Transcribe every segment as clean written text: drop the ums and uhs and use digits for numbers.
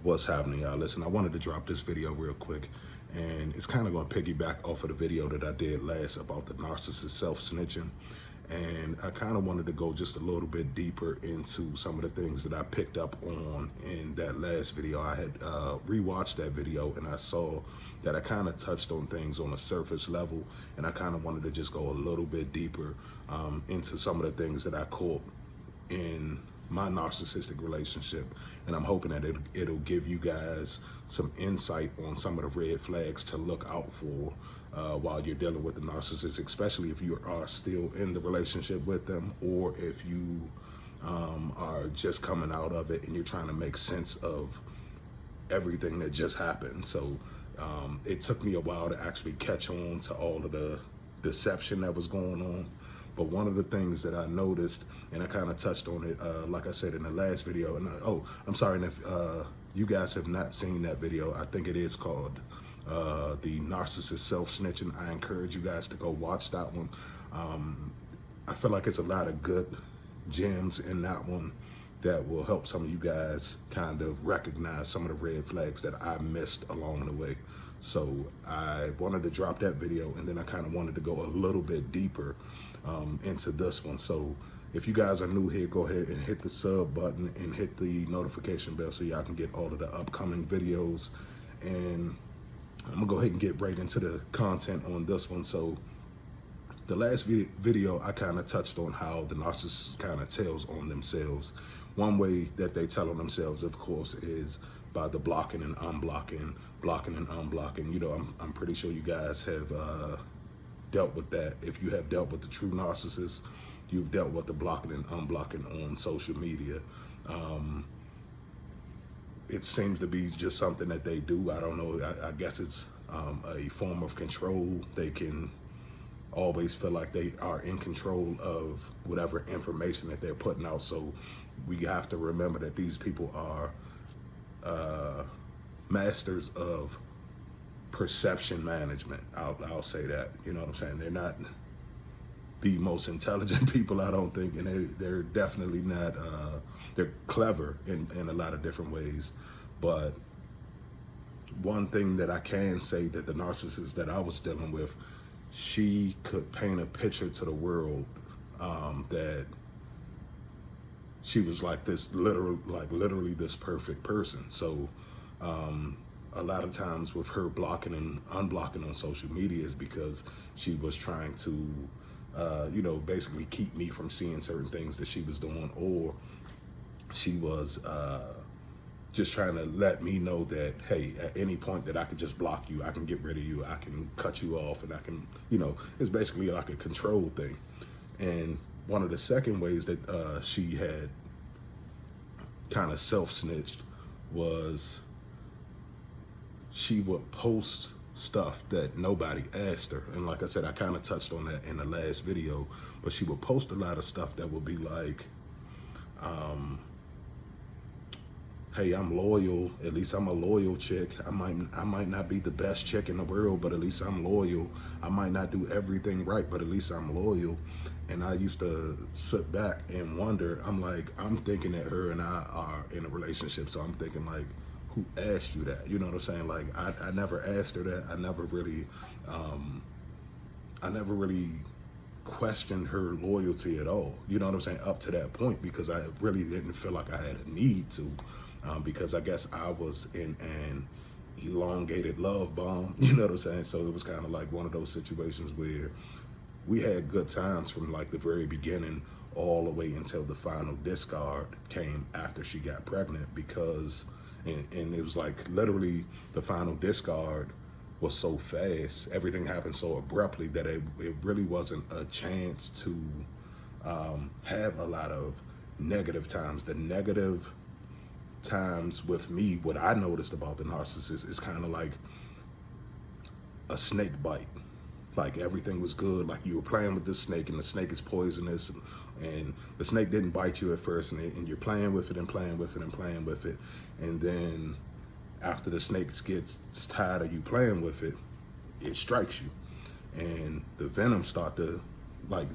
What's happening, y'all? Listen, I wanted to drop this video real quick, and it's kind of going to piggyback off of the video that I did last about the narcissist self-snitching. And I kind of wanted to go just a little bit deeper into some of the things that I picked up on in that last video. I had rewatched that video, and I saw that I kind of touched on things on a surface level, and I kind of wanted to just go a little bit deeper into some of the things that I caught in my narcissistic relationship, and I'm hoping that it'll give you guys some insight on some of the red flags to look out for while you're dealing with the narcissist, especially if you are still in the relationship with them, or if you are just coming out of it and you're trying to make sense of everything that just happened. So it took me a while to actually catch on to all of the deception that was going on. But one of the things that I noticed, and I kind of touched on it, like I said in the last video, and I'm sorry, and if you guys have not seen that video, I think it is called The Narcissist Self-Snitching. I encourage you guys to go watch that one. I feel like it's a lot of good gems in that one that will help some of you guys kind of recognize some of the red flags that I missed along the way. So I wanted to drop that video, and then I kind of wanted to go a little bit deeper into this one. So if you guys are new here, go ahead and hit the sub button and hit the notification bell so y'all can get all of the upcoming videos. And I'm gonna go ahead and get right into the content on this one. So the last video, I kind of touched on how the narcissist kind of tells on themselves. One way that they tell on themselves, of course, is by the blocking and unblocking, blocking and unblocking. You know, I'm pretty sure you guys have dealt with that. If you have dealt with the true narcissist, you've dealt with the blocking and unblocking on social media. It seems to be just something that they do. I don't know. I guess it's a form of control. They can always feel like they are in control of whatever information that they're putting out. So we have to remember that these people are masters of perception management. I'll say that. You know what I'm saying? They're not the most intelligent people, I don't think, and they're definitely not. They're clever in a lot of different ways, but one thing that I can say that the narcissist that I was dealing with, she could paint a picture to the world that she was like this literally this perfect person. So a lot of times with her blocking and unblocking on social media is because she was trying to you know, basically keep me from seeing certain things that she was doing, or she was just trying to let me know that, hey, at any point that I could just block you, I can get rid of you, I can cut you off, and I can, you know, it's basically like a control thing. And one of the second ways that she had kind of self-snitched was she would post stuff that nobody asked her. And like I said, I kind of touched on that in the last video, but she would post a lot of stuff that would be like, hey, I'm loyal. At least I'm a loyal chick. I might not be the best chick in the world, but at least I'm loyal. I might not do everything right, but at least I'm loyal. And I used to sit back and wonder, I'm thinking that her and I are in a relationship. So I'm thinking like, who asked you that? You know what I'm saying? Like, I never asked her that. I never really questioned her loyalty at all. You know what I'm saying? Up to that point, because I really didn't feel like I had a need to, because I guess I was in an elongated love bomb. You know what I'm saying? So it was kind of like one of those situations where we had good times from like the very beginning all the way until the final discard came after she got pregnant, because and it was like literally the final discard was so fast, everything happened so abruptly that it really wasn't a chance to have a lot of negative times. The negative times with me, what I noticed about the narcissist is kind of like a snake bite. Like everything was good, like you were playing with this snake and the snake is poisonous, and the snake didn't bite you at first, and you're playing with it and playing with it and playing with it, and then after the snake gets tired of you playing with it, it strikes you, and the venom start to, like,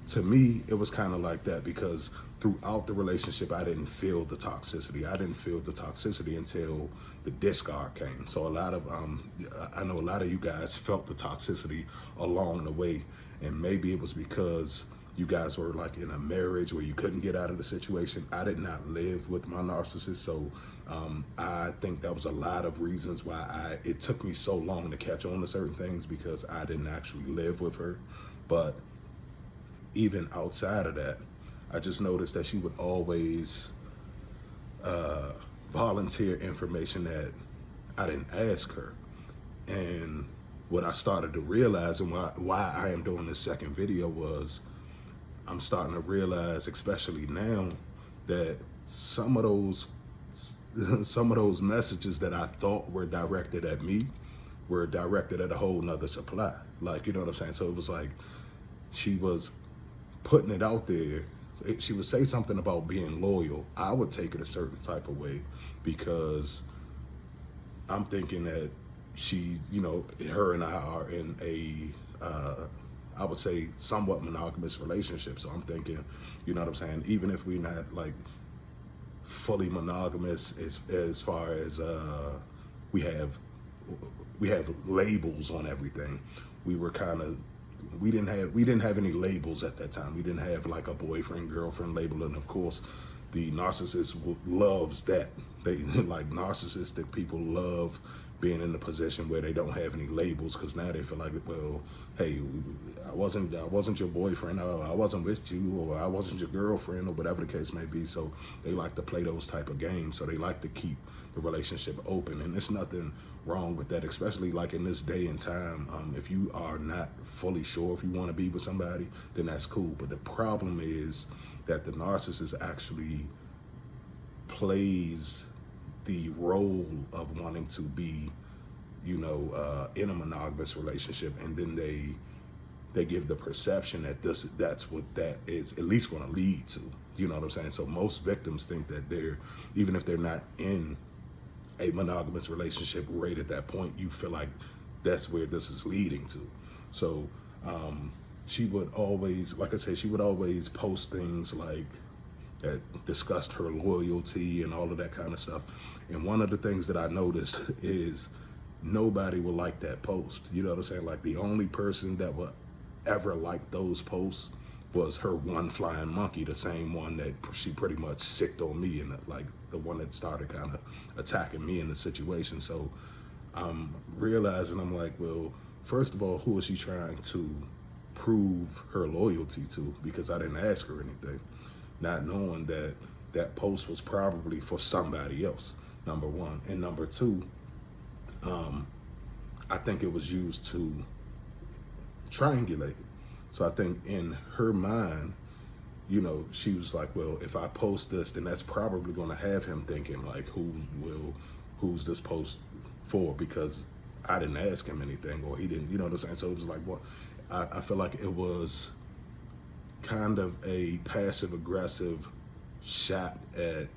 to me, it was kind of like that because throughout the relationship, I didn't feel the toxicity. I didn't feel the toxicity until the discard came. So a lot of, I know a lot of you guys felt the toxicity along the way. And maybe it was because you guys were like in a marriage where you couldn't get out of the situation. I did not live with my narcissist. So I think that was a lot of reasons why it took me so long to catch on to certain things, because I didn't actually live with her. But even outside of that, I just noticed that she would always volunteer information that I didn't ask her. And what I started to realize, and why I am doing this second video, was I'm starting to realize, especially now, that some of those messages that I thought were directed at me were directed at a whole nother supply. Like, you know what I'm saying? So it was like she was putting it out there. She would say something about being loyal. I would take it a certain type of way because I'm thinking that she, you know, her and I are in a, I would say, somewhat monogamous relationship. So I'm thinking, you know what I'm saying, even if we're not like fully monogamous as far as we have labels on everything, we didn't have any labels at that time. We didn't have like a boyfriend, girlfriend label. And of course, the narcissist loves that. They like, narcissistic people love being in a position where they don't have any labels, because now they feel like, well, hey, I wasn't your boyfriend, I wasn't with you, or I wasn't your girlfriend, or whatever the case may be. So they like to play those type of games. So they like to keep the relationship open, and there's nothing wrong with that, especially like in this day and time. If you are not fully sure if you want to be with somebody, then that's cool. But the problem is that the narcissist actually plays the role of wanting to be, you know, in a monogamous relationship, and then they give the perception that that's what that is at least going to lead to. You know what I'm saying? So most victims think that even if they're not in a monogamous relationship right at that point, you feel like that's where this is leading to. So she would always, like I said, she would always post things like that discussed her loyalty and all of that kind of stuff. And one of the things that I noticed is nobody would like that post. You know what I'm saying? Like, the only person that would ever like those posts was her one flying monkey, the same one that she pretty much sicked on me, and like the one that started kind of attacking me in the situation. So I'm realizing, I'm like, well, first of all, who is she trying to prove her loyalty to? Because I didn't ask her anything, not knowing that that post was probably for somebody else, number one. And number two, I think it was used to triangulate. So I think in her mind, you know, she was like, well, if I post this, then that's probably going to have him thinking like, who's this post for? Because I didn't ask him anything, or he didn't, you know what I'm saying? So it was like, what? I feel like it was kind of a passive aggressive shot at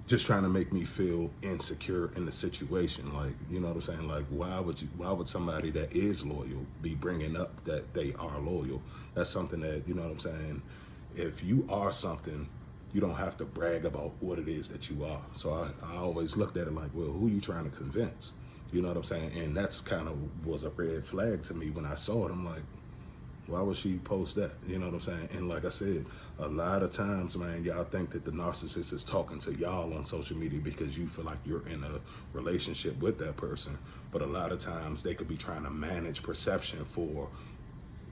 just trying to make me feel insecure in the situation. Like, you know what I'm saying? Like, why would somebody that is loyal be bringing up that they are loyal? That's something that, you know what I'm saying? If you are something, you don't have to brag about what it is that you are. So I always looked at it like, well, who are you trying to convince? You know what I'm saying? And that's kind of was a red flag to me when I saw it. I'm like, why would she post that? You know what I'm saying? And like I said, a lot of times, man, y'all think that the narcissist is talking to y'all on social media because you feel like you're in a relationship with that person. But a lot of times they could be trying to manage perception for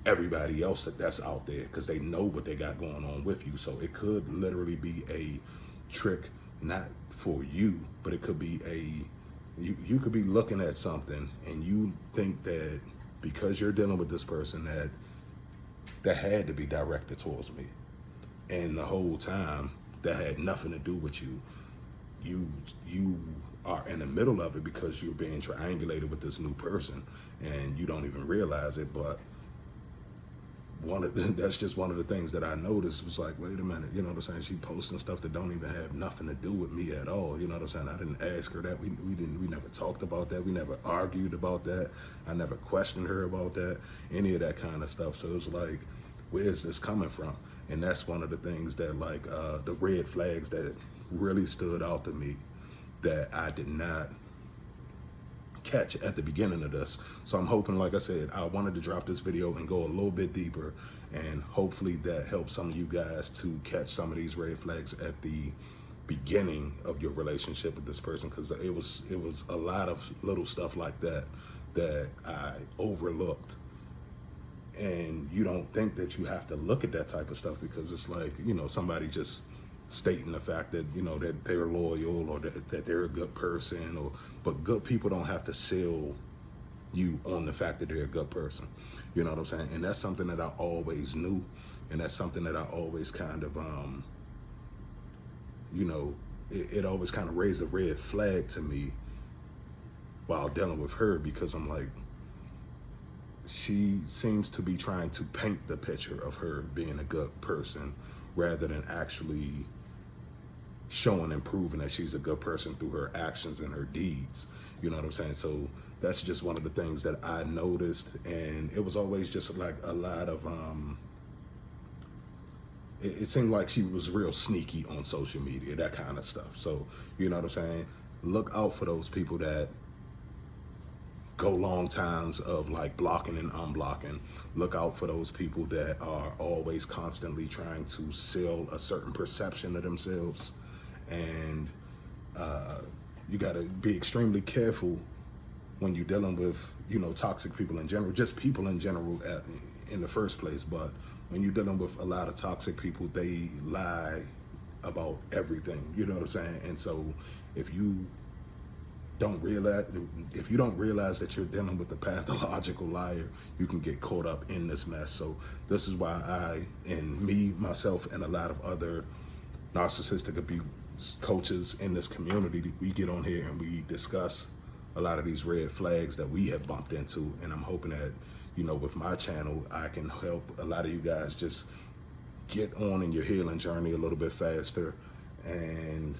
everybody else that's out there, because they know what they got going on with you. So it could literally be a trick, not for you, but it could be you could be looking at something and you think that because you're dealing with this person that had to be directed towards me, and the whole time that had nothing to do with you. You are in the middle of it because you're being triangulated with this new person and you don't even realize it. But that's just one of the things that I noticed was like, wait a minute, you know what I'm saying? She posting stuff that don't even have nothing to do with me at all. You know what I'm saying? I didn't ask her that. We never talked about that. We never argued about that. I never questioned her about that, any of that kind of stuff. So it was like, where's this coming from? And that's one of the things that like the red flags that really stood out to me that I did not catch at the beginning of this. So I'm hoping, like I said, I wanted to drop this video and go a little bit deeper, and hopefully that helps some of you guys to catch some of these red flags at the beginning of your relationship with this person, because it was a lot of little stuff like that that I overlooked. And you don't think that you have to look at that type of stuff because it's like, you know, somebody just stating the fact that, you know, that they're loyal or that they're a good person, but good people don't have to sell you on the fact that they're a good person. You know what I'm saying? And that's something that I always knew, and that's something that I always kind of you know, it always kind of raised a red flag to me while dealing with her, because I'm like, she seems to be trying to paint the picture of her being a good person rather than actually showing and proving that she's a good person through her actions and her deeds. You know what I'm saying? So that's just one of the things that I noticed, and it was always just like a lot of it seemed like she was real sneaky on social media, that kind of stuff. So you know what I'm saying? Look out for those people that go long times of like blocking and unblocking. Look out for those people that are always constantly trying to sell a certain perception of themselves. And you got to be extremely careful when you're dealing with, you know, toxic people in general, just people in general in the first place. But when you're dealing with a lot of toxic people, they lie about everything, you know what I'm saying? And so if you don't realize that you're dealing with a pathological liar, you can get caught up in this mess. So this is why myself, and a lot of other narcissistic abuse coaches in this community, we get on here and we discuss a lot of these red flags that we have bumped into. And I'm hoping that, you know, with my channel, I can help a lot of you guys just get on in your healing journey a little bit faster, and,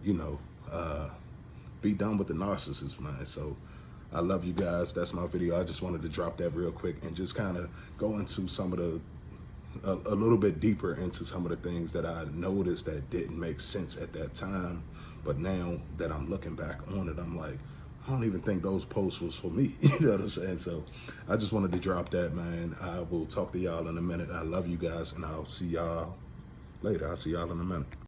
you know, be done with the narcissist, man. So I love you guys. That's my video. I just wanted to drop that real quick and just kind of go into some of a little bit deeper into some of the things that I noticed that didn't make sense at that time. But now that I'm looking back on it, I'm like, I don't even think those posts was for me. You know what I'm saying? So I just wanted to drop that, man. I will talk to y'all in a minute. I love you guys, and I'll see y'all later. I'll see y'all in a minute.